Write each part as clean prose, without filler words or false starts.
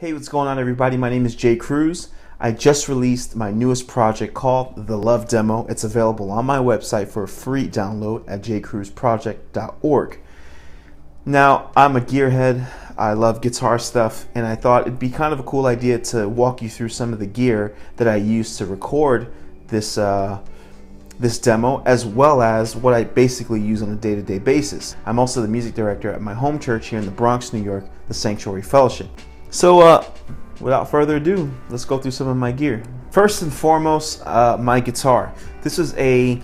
Hey, what's going on, everybody? My name is Cruz. I just released my newest project called The Love Demo. It's available on my website for a free download at jcruzproject.org. Now, I'm a gearhead. I love guitar stuff, and I thought it'd be kind of a cool idea to walk you through some of the gear that I use to record this demo, as well as what I basically use on a day-to-day basis. I'm also the music director at my home church here in the Bronx, New York, the Sanctuary Fellowship. So without further ado, let's go through some of my gear. First and foremost, my guitar. This is a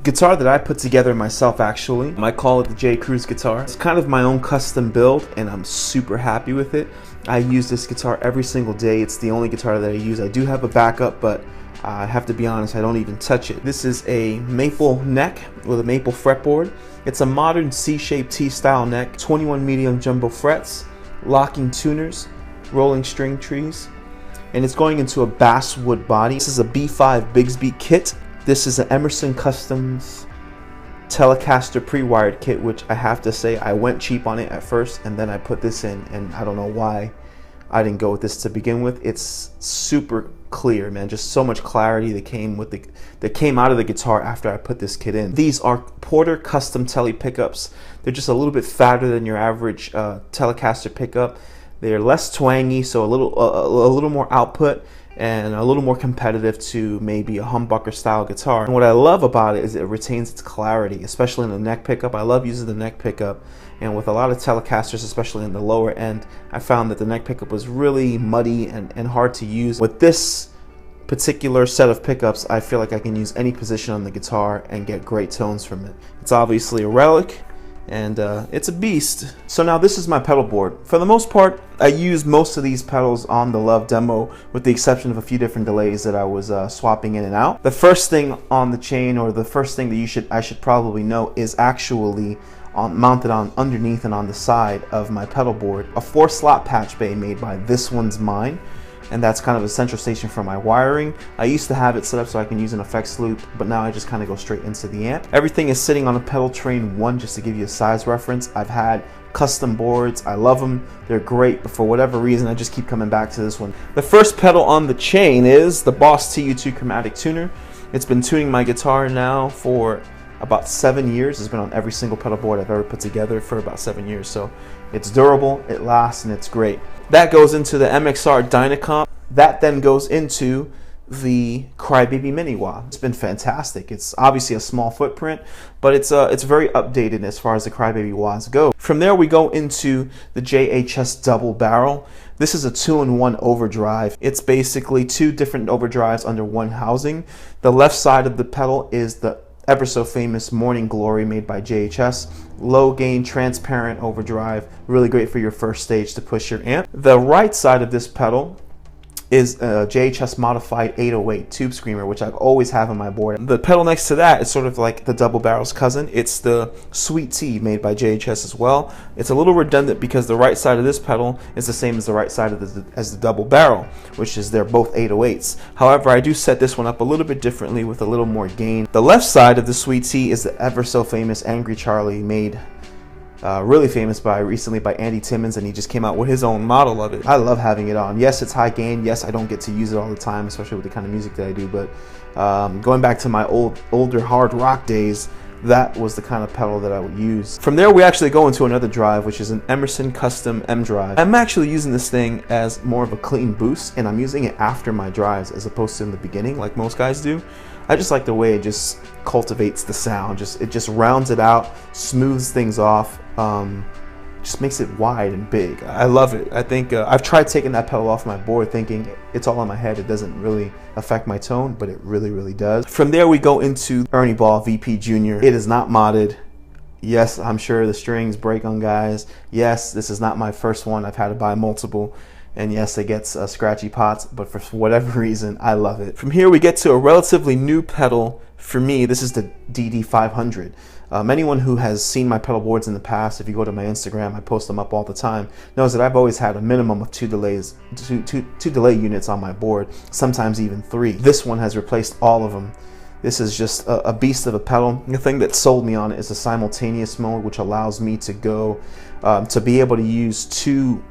guitar that I put together myself, actually. I call it the J. Cruz guitar. It's kind of my own custom build, and I'm super happy with it. I use this guitar every single day. It's the only guitar that I use. I do have a backup, but I have to be honest, I don't even touch it. This is a maple neck with a maple fretboard. It's a modern C-shaped T-style neck, 21 medium jumbo frets, locking tuners, rolling string trees, and it's going into a basswood body. This is a B5 Bigsby kit. This is an Emerson Customs Telecaster pre-wired kit, which I have to say I went cheap on it at first, and then I put this in, and I don't know why I didn't go with this to begin with. It's super clear, man. Just so much clarity that came out of the guitar after I put this kit in. These are Porter Custom Tele pickups. They're just a little bit fatter than your average Telecaster pickup. They're less twangy, so a little more output and a little more competitive to maybe a humbucker style guitar. And what I love about it is it retains its clarity, especially in the neck pickup. I love using the neck pickup, and with a lot of Telecasters, especially in the lower end, I found that the neck pickup was really muddy and hard to use. With this particular set of pickups, I feel like I can use any position on the guitar and get great tones from it. It's obviously a relic, and it's a beast. So now this is my pedal board. For the most part, I use most of these pedals on the Love Demo, with the exception of a few different delays that I was swapping in and out. The first thing on the chain, or the first thing that I should probably know, is actually mounted on underneath and on the side of my pedal board, a 4-slot patch bay made by This One's Mine. And that's kind of a central station for my wiring. I used to have it set up so I can use an effects loop, but now I just kind of go straight into the amp. Everything is sitting on a pedal train 1, just to give you a size reference. I've had custom boards. I love them. They're great, but for whatever reason, I just keep coming back to this one. The first pedal on the chain is the Boss TU2 Chromatic Tuner. It's been tuning my guitar now for about 7 years. It's been on every single pedal board I've ever put together for about 7 years. So it's durable, it lasts, and it's great. That goes into the MXR Dynacomp. That then goes into the Crybaby Mini Wah. It's been fantastic. It's obviously a small footprint, but it's very updated as far as the Crybaby Wahs go. From there we go into the JHS Double Barrel. This is a 2-in-1 overdrive. It's basically 2 different overdrives under one housing. The left side of the pedal is the ever so famous Morning Glory made by JHS. Low gain, transparent overdrive, really great for your first stage to push your amp. The right side of this pedal is a JHS modified 808 Tube Screamer, which I've always have on my board. The pedal next to that is sort of like the Double Barrel's cousin. It's the Sweet Tea made by JHS as well. It's a little redundant because the right side of this pedal is the same as the right side of the Double Barrel, which is they're both 808s. However, I do set this one up a little bit differently with a little more gain. The left side of the Sweet Tea is the ever so famous Angry Charlie, made really famous recently by Andy Timmons, and he just came out with his own model of it. I love having it on. Yes, it's high gain. Yes, I don't get to use it all the time, especially with the kind of music that I do, but going back to my older hard rock days, that was the kind of pedal that I would use. From there, we actually go into another drive, which is an Emerson Custom M drive. I'm actually using this thing as more of a clean boost, and I'm using it after my drives as opposed to in the beginning like most guys do. I just like the way it just cultivates the sound. It just rounds it out, smooths things off, just makes it wide and big. I love it. I think I've tried taking that pedal off my board thinking it's all in my head, it doesn't really affect my tone, but it really, really does. From there we go into Ernie Ball VP Jr. It is not modded. Yes, I'm sure the strings break on guys. Yes, this is not my first one. I've had to buy multiple. And yes, it gets scratchy pots, but for whatever reason, I love it. From here, we get to a relatively new pedal for me. This is the DD500. Anyone who has seen my pedal boards in the past, if you go to my Instagram, I post them up all the time, knows that I've always had a minimum of two delay units on my board, sometimes even 3. This one has replaced all of them. This is just a beast of a pedal. The thing that sold me on it is the simultaneous mode, which allows me to go to be able to use 2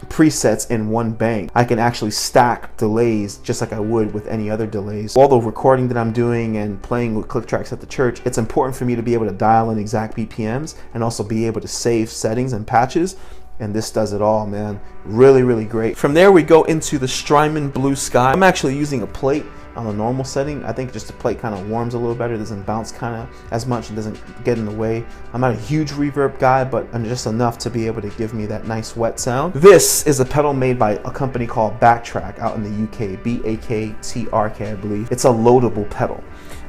presets in one bank. I can actually stack delays just like I would with any other delays. All the recording that I'm doing and playing with click tracks at the church, it's important for me to be able to dial in exact BPMs and also be able to save settings and patches. And this does it all, man. Really, really great. From there, we go into the Strymon Blue Sky. I'm actually using a plate on the normal setting. I think just the plate kind of warms a little better, doesn't bounce kind of as much and doesn't get in the way. I'm not a huge reverb guy, but just enough to be able to give me that nice wet sound. This is a pedal made by a company called Backtrack out in the UK, B-A-K-T-R-K, I believe. It's a loadable pedal.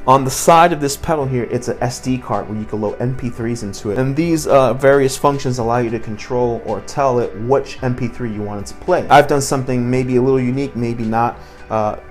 On the side of this pedal here, it's an SD card where you can load MP3s into it. And these various functions allow you to control or tell it which MP3 you want it to play. I've done something maybe a little unique, maybe not.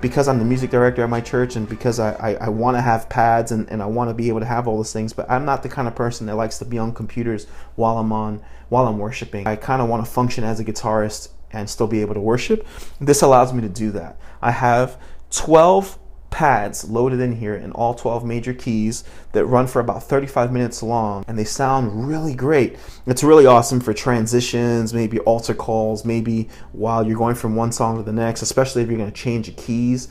Because I'm the music director at my church and because I want to have pads and I want to be able to have all those things, but I'm not the kind of person that likes to be on computers while I'm worshiping. I kind of want to function as a guitarist and still be able to worship. This allows me to do that. I have 12 pads loaded in here in all 12 major keys that run for about 35 minutes long, and they sound really great. It's really awesome for transitions, maybe altar calls, maybe while you're going from one song to the next, especially if you're going to change the keys.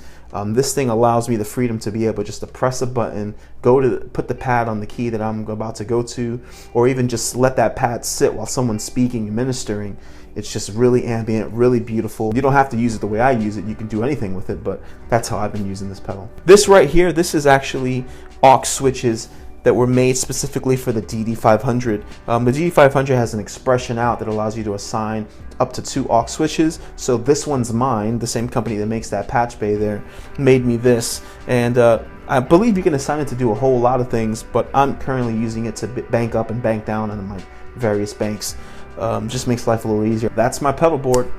This thing allows me the freedom to be able just to press a button, put the pad on the key that I'm about to go to, or even just let that pad sit while someone's speaking and ministering. It's just really ambient, really beautiful. You don't have to use it the way I use it. You can do anything with it, but that's how I've been using this pedal. This right here, this is actually aux switches that were made specifically for the DD500. The DD500 has an expression out that allows you to assign up to 2 aux switches. So this one's mine. The same company that makes that patch bay there made me this. And I believe you can assign it to do a whole lot of things, but I'm currently using it to bank up and bank down on my various banks. Just makes life a little easier. That's my pedal board.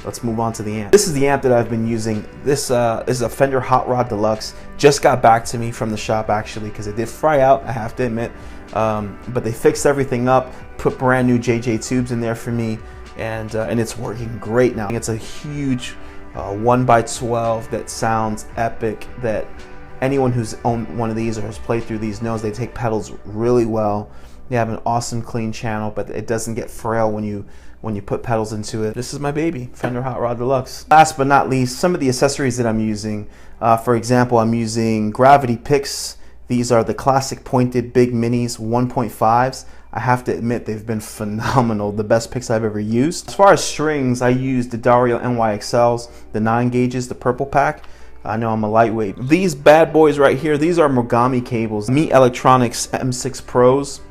Let's move on to the amp. This is the amp that I've been using. This is a Fender Hot Rod Deluxe. Just got back to me from the shop actually because it did fry out, I have to admit. But they fixed everything up, put brand new JJ tubes in there for me, and it's working great now. It's a huge 1x12 that sounds epic, that anyone who's owned one of these or has played through these knows they take pedals really well. They have an awesome clean channel, but it doesn't get frail when you put pedals into it. This is my baby, Fender Hot Rod Deluxe. Last but not least, some of the accessories that I'm using. For example, I'm using gravity picks. These are the classic pointed big minis 1.5s. I have to admit they've been phenomenal, the best picks I've ever used. As far as strings, I use the Dario NYXLs, the 9 gauges, the purple pack. I know I'm a lightweight. These bad boys right here, these are Mogami cables, Meet Electronics M6 Pros.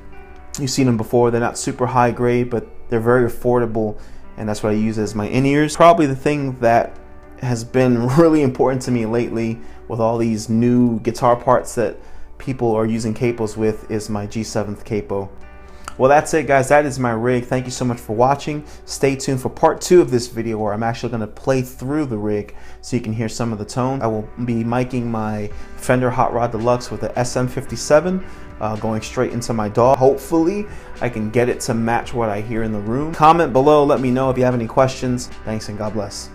You've seen them before. They're not super high grade, but they're very affordable, and that's what I use as my in-ears. Probably the thing that has been really important to me lately with all these new guitar parts that people are using capos with is my G7th capo. Well, that's it, guys. That is my rig. Thank you so much for watching. Stay tuned for part 2 of this video where I'm actually going to play through the rig so you can hear some of the tone. I will be miking my Fender Hot Rod Deluxe with the SM57 going straight into my DAW. Hopefully, I can get it to match what I hear in the room. Comment below. Let me know if you have any questions. Thanks and God bless.